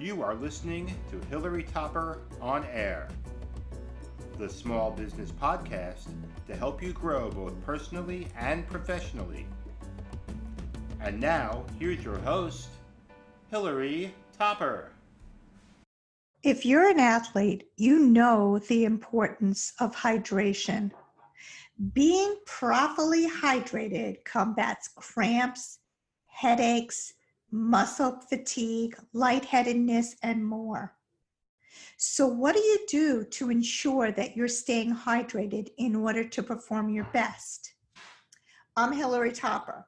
You are listening to Hilary Topper On Air, the small business podcast to help you grow both personally and professionally. And now, here's your host, Hilary Topper. If you're an athlete, you know the importance of hydration. Being properly hydrated combats cramps, headaches, muscle fatigue, lightheadedness, and more. So what do you do to ensure that you're staying hydrated in order to perform your best? I'm Hilary Topper,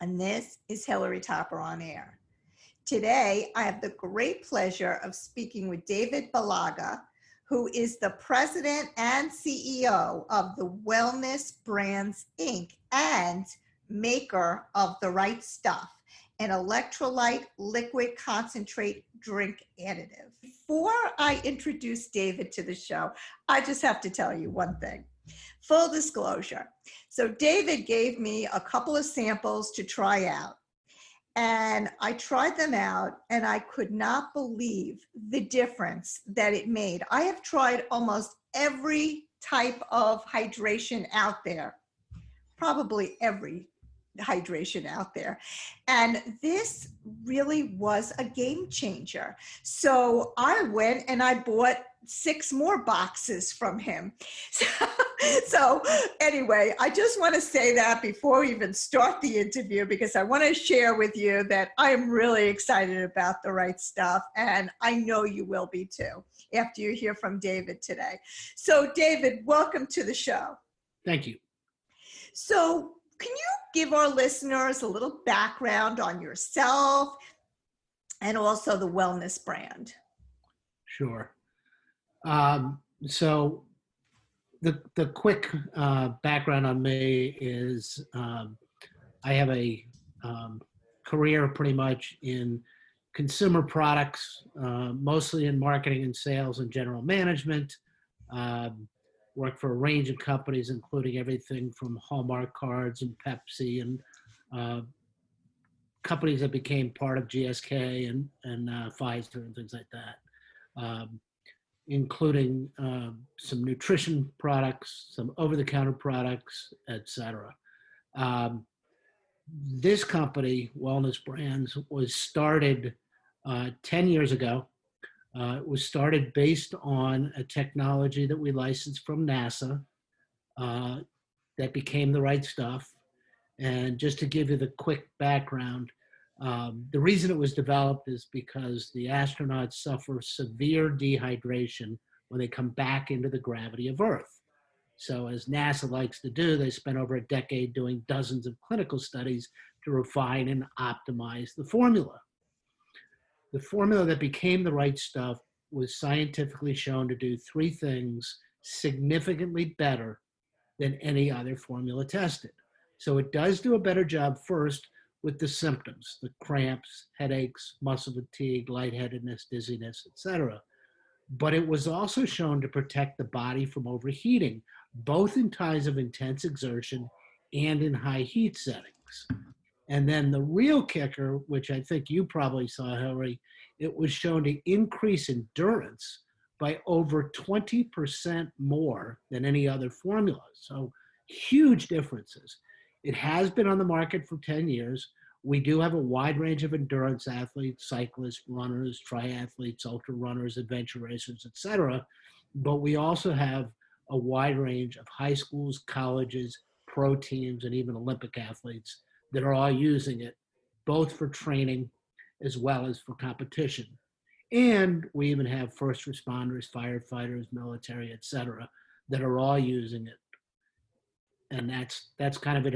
and this is Hilary Topper On Air. Today, I have the great pleasure of speaking with David Belaga, who is the president and CEO of the Wellness Brands, Inc. and maker of The Right Stuff, an electrolyte liquid concentrate drink additive. Before I introduce David to the show, I just have to tell you one thing. Full disclosure. So David gave me a couple of samples to try out. And I tried them out and I could not believe the difference that it made. I have tried almost every type of hydration out there, probably every hydration out there. And this really was a game changer. So I went and I bought 6 more boxes from him. So anyway, I just want to say that before we even start the interview, because I want to share with you that I'm really excited about The Right Stuff. And I know you will be too, after you hear from David today. So David, welcome to the show. Thank you. So can you give our listeners a little background on yourself and also the wellness brand? Sure. So the quick background on me is I have a career pretty much in consumer products, mostly in marketing and sales and general management. Worked for a range of companies, including everything from Hallmark cards and Pepsi and companies that became part of GSK and Pfizer and things like that. Including some nutrition products, some over-the-counter products, etc. This company, Wellness Brands, was started 10 years ago. It was started based on a technology that we licensed from NASA that became The Right Stuff. And just to give you the quick background, the reason it was developed is because the astronauts suffer severe dehydration when they come back into the gravity of Earth. So as NASA likes to do, they spent over a decade doing dozens of clinical studies to refine and optimize the formula. The formula that became The Right Stuff was scientifically shown to do 3 things significantly better than any other formula tested. So it does do a better job first with the symptoms, the cramps, headaches, muscle fatigue, lightheadedness, dizziness, etc. But it was also shown to protect the body from overheating, both in times of intense exertion and in high heat settings. And then the real kicker, which I think you probably saw, Hilary, it was shown to increase endurance by over 20% more than any other formula. So huge differences. It has been on the market for 10 years. We do have a wide range of endurance athletes, cyclists, runners, triathletes, ultrarunners, adventure racers, etc. But we also have a wide range of high schools, colleges, pro teams, and even Olympic athletes that are all using it, both for training as well as for competition. And we even have first responders, firefighters, military, etc., that are all using it. And that's kind of it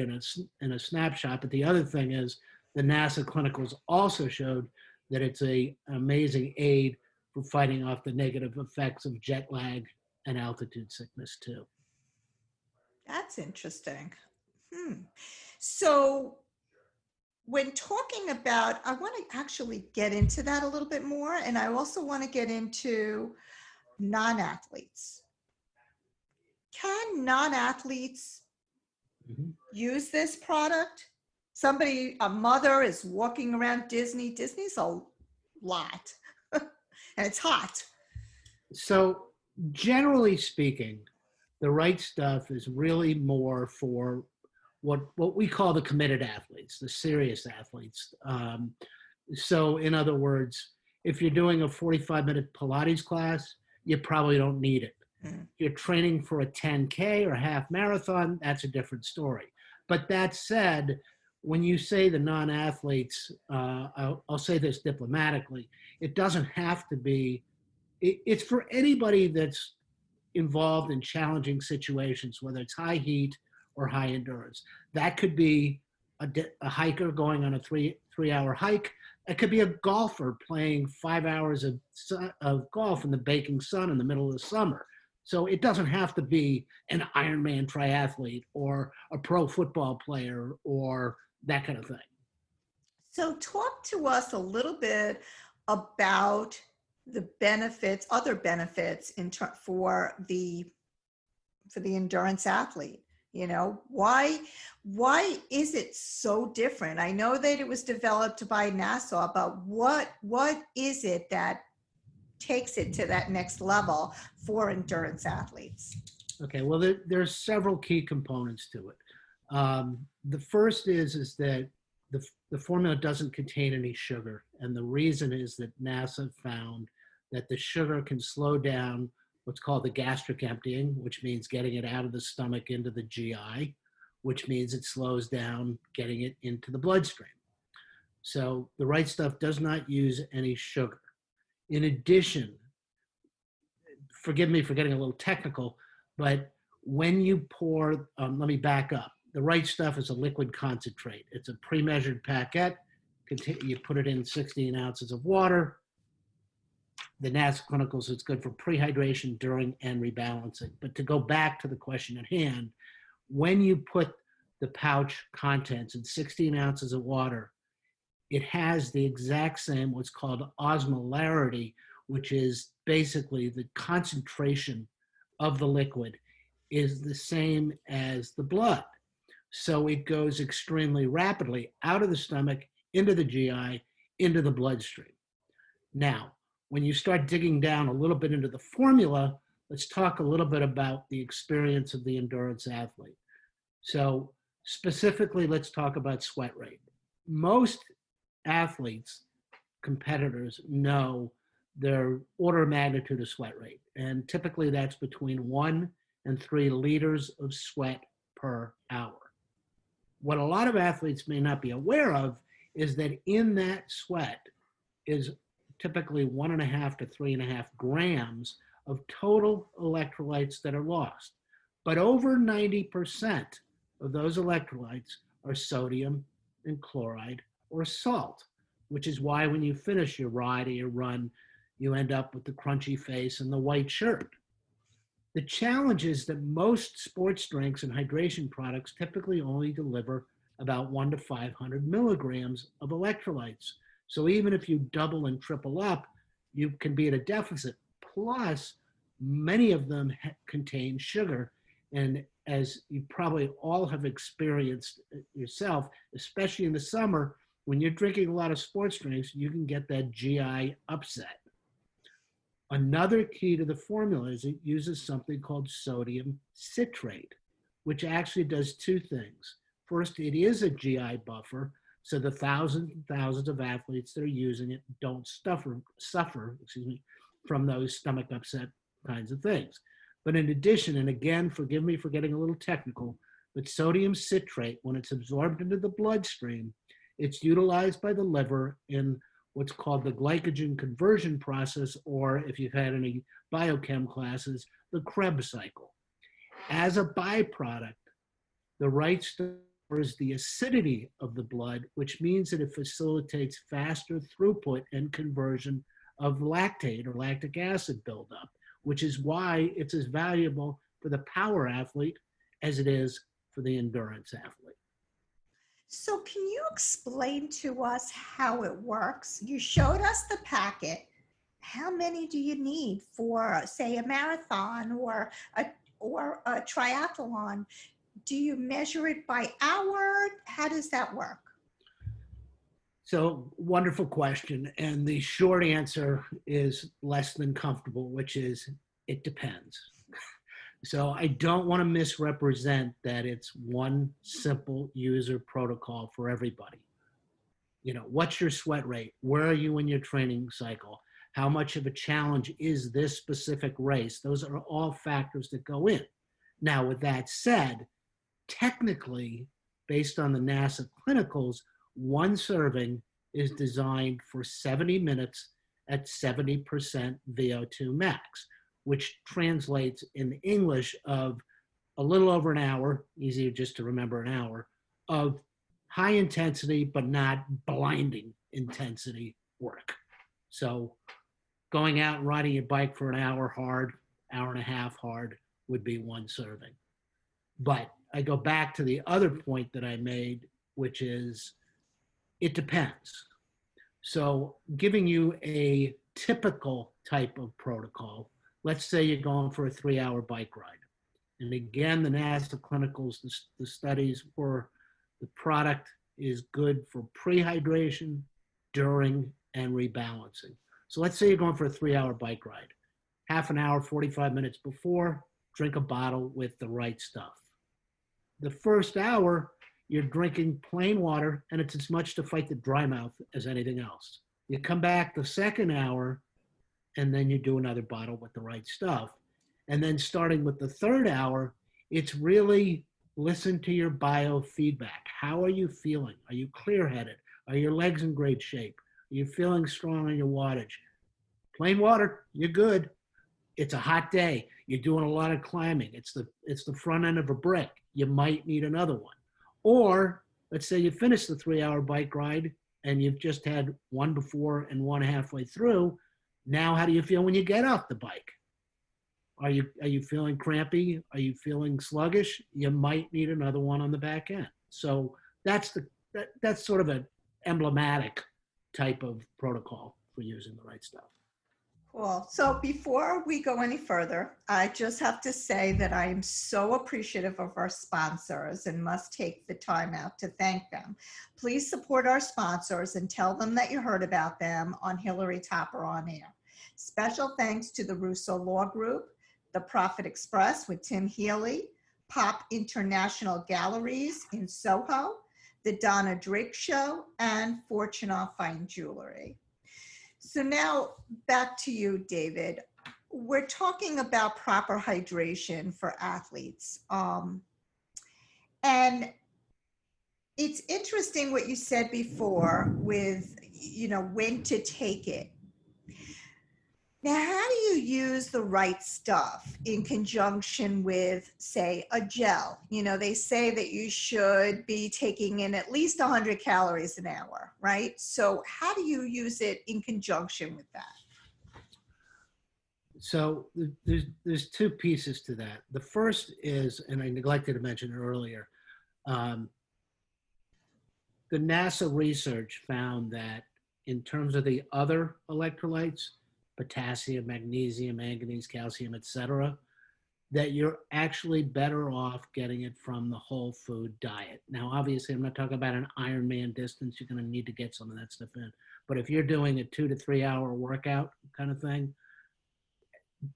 in a snapshot. But the other thing is the NASA clinicals also showed that it's an amazing aid for fighting off the negative effects of jet lag and altitude sickness too. That's interesting. So when talking about, I want to actually get into that a little bit more. And I also want to get into non-athletes. Can non-athletes use this product? A mother is walking around Disney. Disney's a lot. and it's hot. So generally speaking, the right stuff is really more for what we call the committed athletes, the serious athletes. So in other words, if you're doing a 45-minute Pilates class, you probably don't need it. Mm. You're training for a 10K or a half marathon, that's a different story. But that said, when you say the non-athletes, I'll say this diplomatically, it doesn't have to be, it's for anybody that's involved in challenging situations, whether it's high heat or high endurance. That could be a hiker going on a three-hour hike. It could be a golfer playing 5 hours of golf in the baking sun in the middle of the summer. So it doesn't have to be an Ironman triathlete or a pro football player or that kind of thing. So talk to us a little bit about the benefits, other benefits for the endurance athlete. You know, why is it so different? I know that it was developed by NASA, but what is it that takes it to that next level for endurance athletes? Okay, well, there's several key components to it. The first is that the formula doesn't contain any sugar, and the reason is that NASA found that the sugar can slow down what's called the gastric emptying, which means getting it out of the stomach into the GI, which means it slows down getting it into the bloodstream. So the right stuff does not use any sugar. In addition, forgive me for getting a little technical, but when you pour, let me back up. The right stuff is a liquid concentrate. It's a pre-measured packet. You put it in 16 ounces of water. The NASA clinicals, it's good for prehydration, during, and rebalancing. But to go back to the question at hand, when you put the pouch contents in 16 ounces of water, it has the exact same what's called osmolarity, which is basically the concentration of the liquid is the same as the blood. So it goes extremely rapidly out of the stomach, into the GI, into the bloodstream. Now, when you start digging down a little bit into the formula, let's talk a little bit about the experience of the endurance athlete. So specifically, let's talk about sweat rate. Most athletes, competitors, know their order of magnitude of sweat rate. And typically that's between 1 and 3 liters of sweat per hour. What a lot of athletes may not be aware of is that in that sweat is typically 1.5 to 3.5 grams of total electrolytes that are lost. But over 90% of those electrolytes are sodium and chloride or salt, which is why when you finish your ride or your run, you end up with the crunchy face and the white shirt. The challenge is that most sports drinks and hydration products typically only deliver about 1 to 500 milligrams of electrolytes. So even if you double and triple up, you can be at a deficit. Plus, many of them contain sugar. And as you probably all have experienced yourself, especially in the summer, when you're drinking a lot of sports drinks, you can get that GI upset. Another key to the formula is it uses something called sodium citrate, which actually does 2 things. First, it is a GI buffer, so the thousands and thousands of athletes that are using it don't suffer from those stomach upset kinds of things. But in addition, and again, forgive me for getting a little technical, but sodium citrate, when it's absorbed into the bloodstream, it's utilized by the liver in what's called the glycogen conversion process, or if you've had any biochem classes, the Krebs cycle. As a byproduct, the right stores the acidity of the blood, which means that it facilitates faster throughput and conversion of lactate or lactic acid buildup, which is why it's as valuable for the power athlete as it is for the endurance athlete. So can you explain to us how it works? You showed us the packet. How many do you need for, say, a marathon or a triathlon? Do you measure it by hour? How does that work? So wonderful question. And the short answer is less than comfortable, which is it depends. So I don't want to misrepresent that it's one simple user protocol for everybody. You know, what's your sweat rate? Where are you in your training cycle? How much of a challenge is this specific race? Those are all factors that go in. Now, with that said, technically, based on the NASA clinicals, one serving is designed for 70 minutes at 70% VO2 max, which translates in English of a little over an hour, easier just to remember an hour, of high intensity but not blinding intensity work. So going out and riding your bike for an hour hard, hour and a half hard would be one serving. But I go back to the other point that I made, which is it depends. So giving you a typical type of protocol, let's say you're going for a 3-hour bike ride. And again, the NASA clinicals, the studies were the product is good for pre-hydration, during, and rebalancing. So let's say you're going for a 3-hour bike ride. Half an hour, 45 minutes before, drink a bottle with the right stuff. The first hour, you're drinking plain water, and it's as much to fight the dry mouth as anything else. You come back the second hour, and then you do another bottle with the right stuff. And then starting with the third hour, it's really listen to your biofeedback. How are you feeling? Are you clear-headed? Are your legs in great shape? Are you feeling strong on your wattage? Plain water, you're good. It's a hot day. You're doing a lot of climbing. It's the front end of a brick. You might need another one. Or let's say you finish the 3-hour bike ride and you've just had one before and one halfway through. Now, how do you feel when you get off the bike? Are you feeling crampy? Are you feeling sluggish? You might need another one on the back end. So that's sort of an emblematic type of protocol for using the right stuff. Cool. So before we go any further, I just have to say that I am so appreciative of our sponsors and must take the time out to thank them. Please support our sponsors and tell them that you heard about them on Hilary Topper On Air. Special thanks to the Russo Law Group, the Profit Express with Tim Healy, Pop International Galleries in Soho, the Donna Drake Show, and Fortuna Fine Jewelry. So now back to you, David. We're talking about proper hydration for athletes. And it's interesting what you said before with, when to take it. Now, how do you use the right stuff in conjunction with, say, a gel? They say that you should be taking in at least 100 calories an hour, right? So how do you use it in conjunction with that? So there's two pieces to that. The first is, and I neglected to mention it earlier, the NASA research found that in terms of the other electrolytes, potassium, magnesium, manganese, calcium, etc., that you're actually better off getting it from the whole food diet. Now, obviously, I'm not talking about an Ironman distance. You're going to need to get some of that stuff in. But if you're doing a 2 to 3 hour workout kind of thing,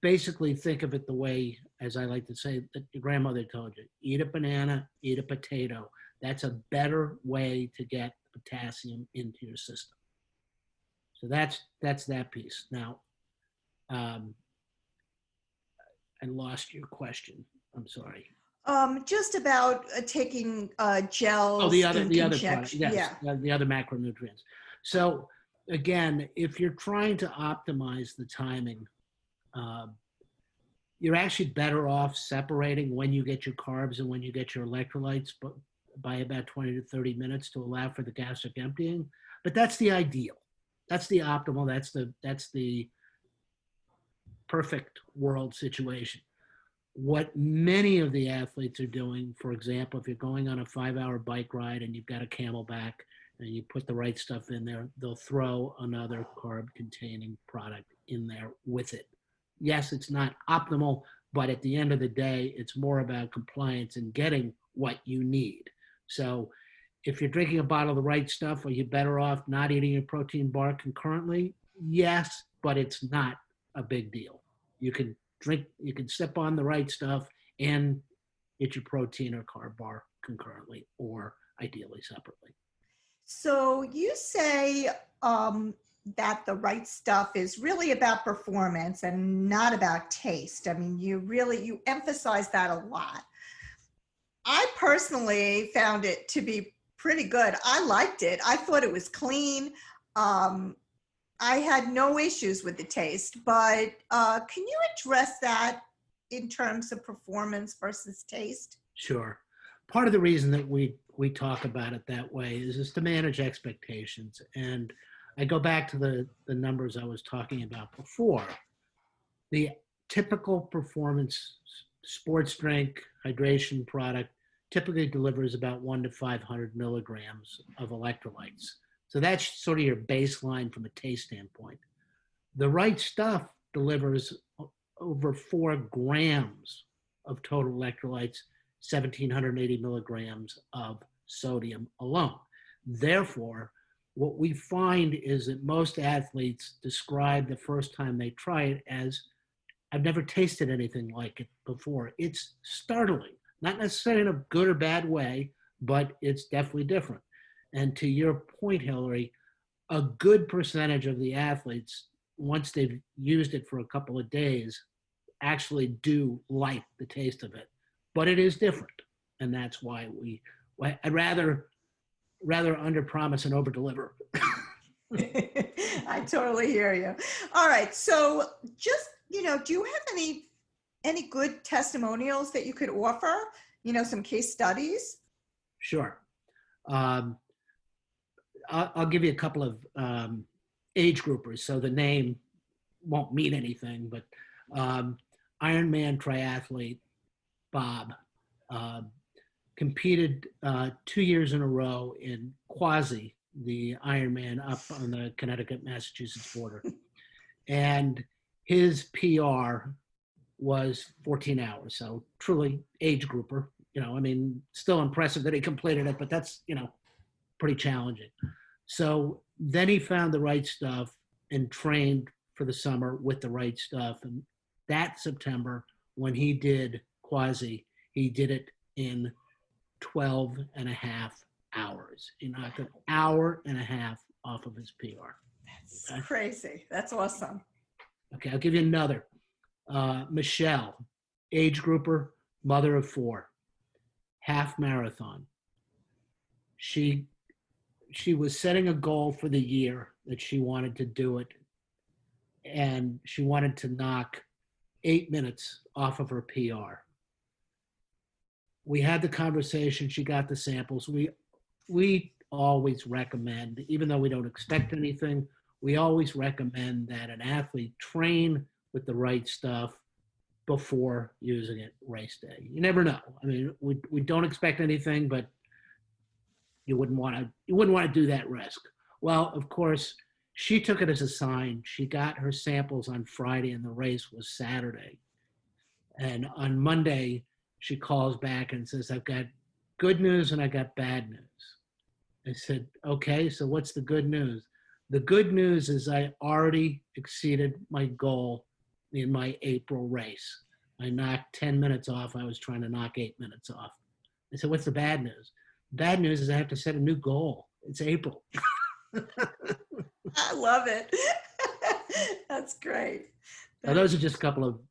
basically think of it the way, as I like to say, that your grandmother told you, eat a banana, eat a potato. That's a better way to get potassium into your system. So that's that piece. Now, I lost your question. I'm sorry. Just about taking gels. Oh, the other product, yes, yeah. The other macronutrients. So again, if you're trying to optimize the timing, you're actually better off separating when you get your carbs and when you get your electrolytes, but by about 20 to 30 minutes to allow for the gastric emptying. But that's the ideal. That's the optimal. That's the perfect world situation. What many of the athletes are doing, for example, if you're going on a 5-hour bike ride and you've got a Camelback and you put the right stuff in there, they'll throw another carb-containing product in there with it. Yes, it's not optimal, but at the end of the day, it's more about compliance and getting what you need. So if you're drinking a bottle of the right stuff, are you better off not eating your protein bar concurrently? Yes, but it's not a big deal. You can sip on the right stuff and eat your protein or carb bar concurrently, or ideally separately. So you say that the right stuff is really about performance and not about taste. I mean, you emphasize that a lot. I personally found it to be pretty good. I liked it. I thought it was clean. I had no issues with the taste, but can you address that in terms of performance versus taste? Sure. Part of the reason that we talk about it that way is to manage expectations. And I go back to the numbers I was talking about before. The typical performance sports drink hydration product typically delivers about 1 to 500 milligrams of electrolytes. So that's sort of your baseline from a taste standpoint. The right stuff delivers over 4 grams of total electrolytes, 1,780 milligrams of sodium alone. Therefore, what we find is that most athletes describe the first time they try it as, I've never tasted anything like it before. It's startling, not necessarily in a good or bad way, but it's definitely different. And to your point, Hilary, a good percentage of the athletes, once they've used it for a couple of days, actually do like the taste of it. But it is different. And that's why I'd rather under-promise and over-deliver. I totally hear you. All right. So just, do you have any good testimonials that you could offer? Some case studies? Sure. I'll give you a couple of age groupers, so the name won't mean anything, but Ironman triathlete Bob competed 2 years in a row in Quasi, the Ironman up on the Connecticut-Massachusetts border. And his PR was 14 hours, so truly age grouper. Still impressive that he completed it, but that's, pretty challenging. So then he found the right stuff and trained for the summer with the right stuff. And that September, when he did Quasi, he did it in 12 and a half hours. He knocked an hour and a half off of his PR. That's crazy. That's awesome. Okay, I'll give you another. Michelle, age grouper, mother of 4, half marathon. She was setting a goal for the year that she wanted to do it, and she wanted to knock 8 minutes off of her PR. We had the conversation. She got the samples. We always recommend, even though we don't expect anything, we always recommend that an athlete train with the right stuff before using it race day. You never know. We don't expect anything, but you wouldn't want to do that risk. Well, of course, she took it as a sign. She got her samples on Friday and the race was Saturday. And on Monday, she calls back and says, I've got good news and I got bad news. I said, okay, so what's the good news? The good news is I already exceeded my goal in my April race. I knocked 10 minutes off. I was trying to knock 8 minutes off. I said, what's the bad news? Bad news is I have to set a new goal. It's April. I love it. That's great. Now, those are just a couple of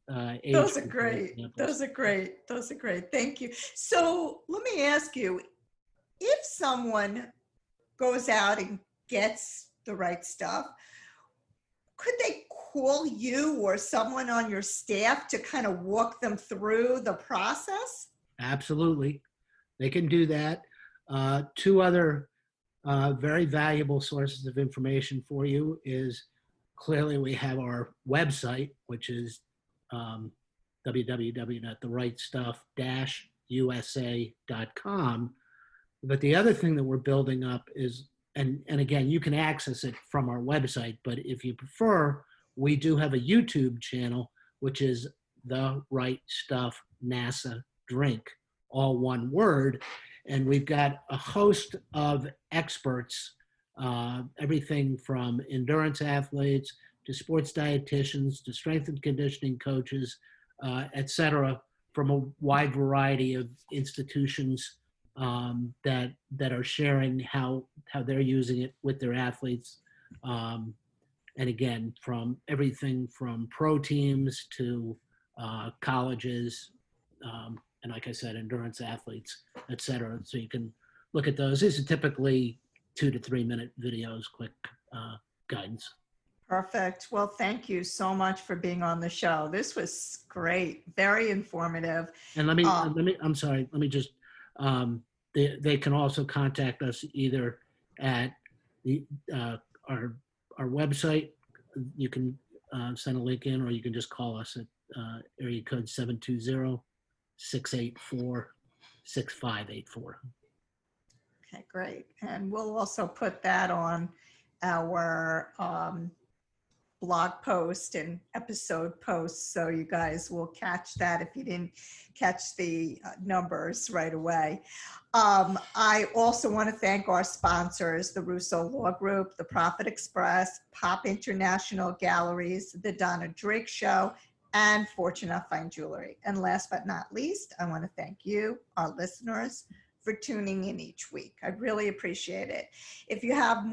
age Those are great. examples. Those are great. Those are great. Thank you. So let me ask you, if someone goes out and gets the right stuff, could they call you or someone on your staff to kind of walk them through the process? Absolutely. They can do that. 2 other very valuable sources of information for you is clearly we have our website, which is www.therightstuff-usa.com. But the other thing that we're building up is, and again, you can access it from our website, but if you prefer, we do have a YouTube channel, which is The Right Stuff NASA Drink, all one word. And we've got a host of experts, everything from endurance athletes to sports dietitians to strength and conditioning coaches, et cetera, from a wide variety of institutions that are sharing how they're using it with their athletes. And again, from everything from pro teams to colleges, and like I said, endurance athletes, et cetera. So you can look at those. These are typically 2 to 3 minute videos, quick guidance. Perfect. Well, thank you so much for being on the show. This was great, very informative. And let me, I'm sorry, let me just, they can also contact us either at the our website. You can send a link in, or you can just call us at area code 720-684-6584. Okay, great. And we'll also put that on our blog post and episode posts, so you guys will catch that if you didn't catch the numbers right away. I also want to thank our sponsors, the Russo Law Group, the Profit Express, Pop International Galleries, the Donna Drake Show, and Fortuna Fine Jewelry. And last but not least, I want to thank you, our listeners, for tuning in each week. I really appreciate it. If you want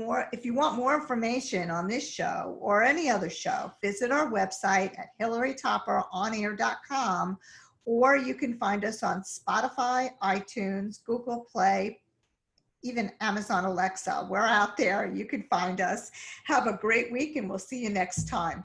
more information on this show or any other show, visit our website at hilarytopperonair.com, or you can find us on Spotify, iTunes, Google Play, even Amazon Alexa. We're out there. You can find us. Have a great week, and we'll see you next time.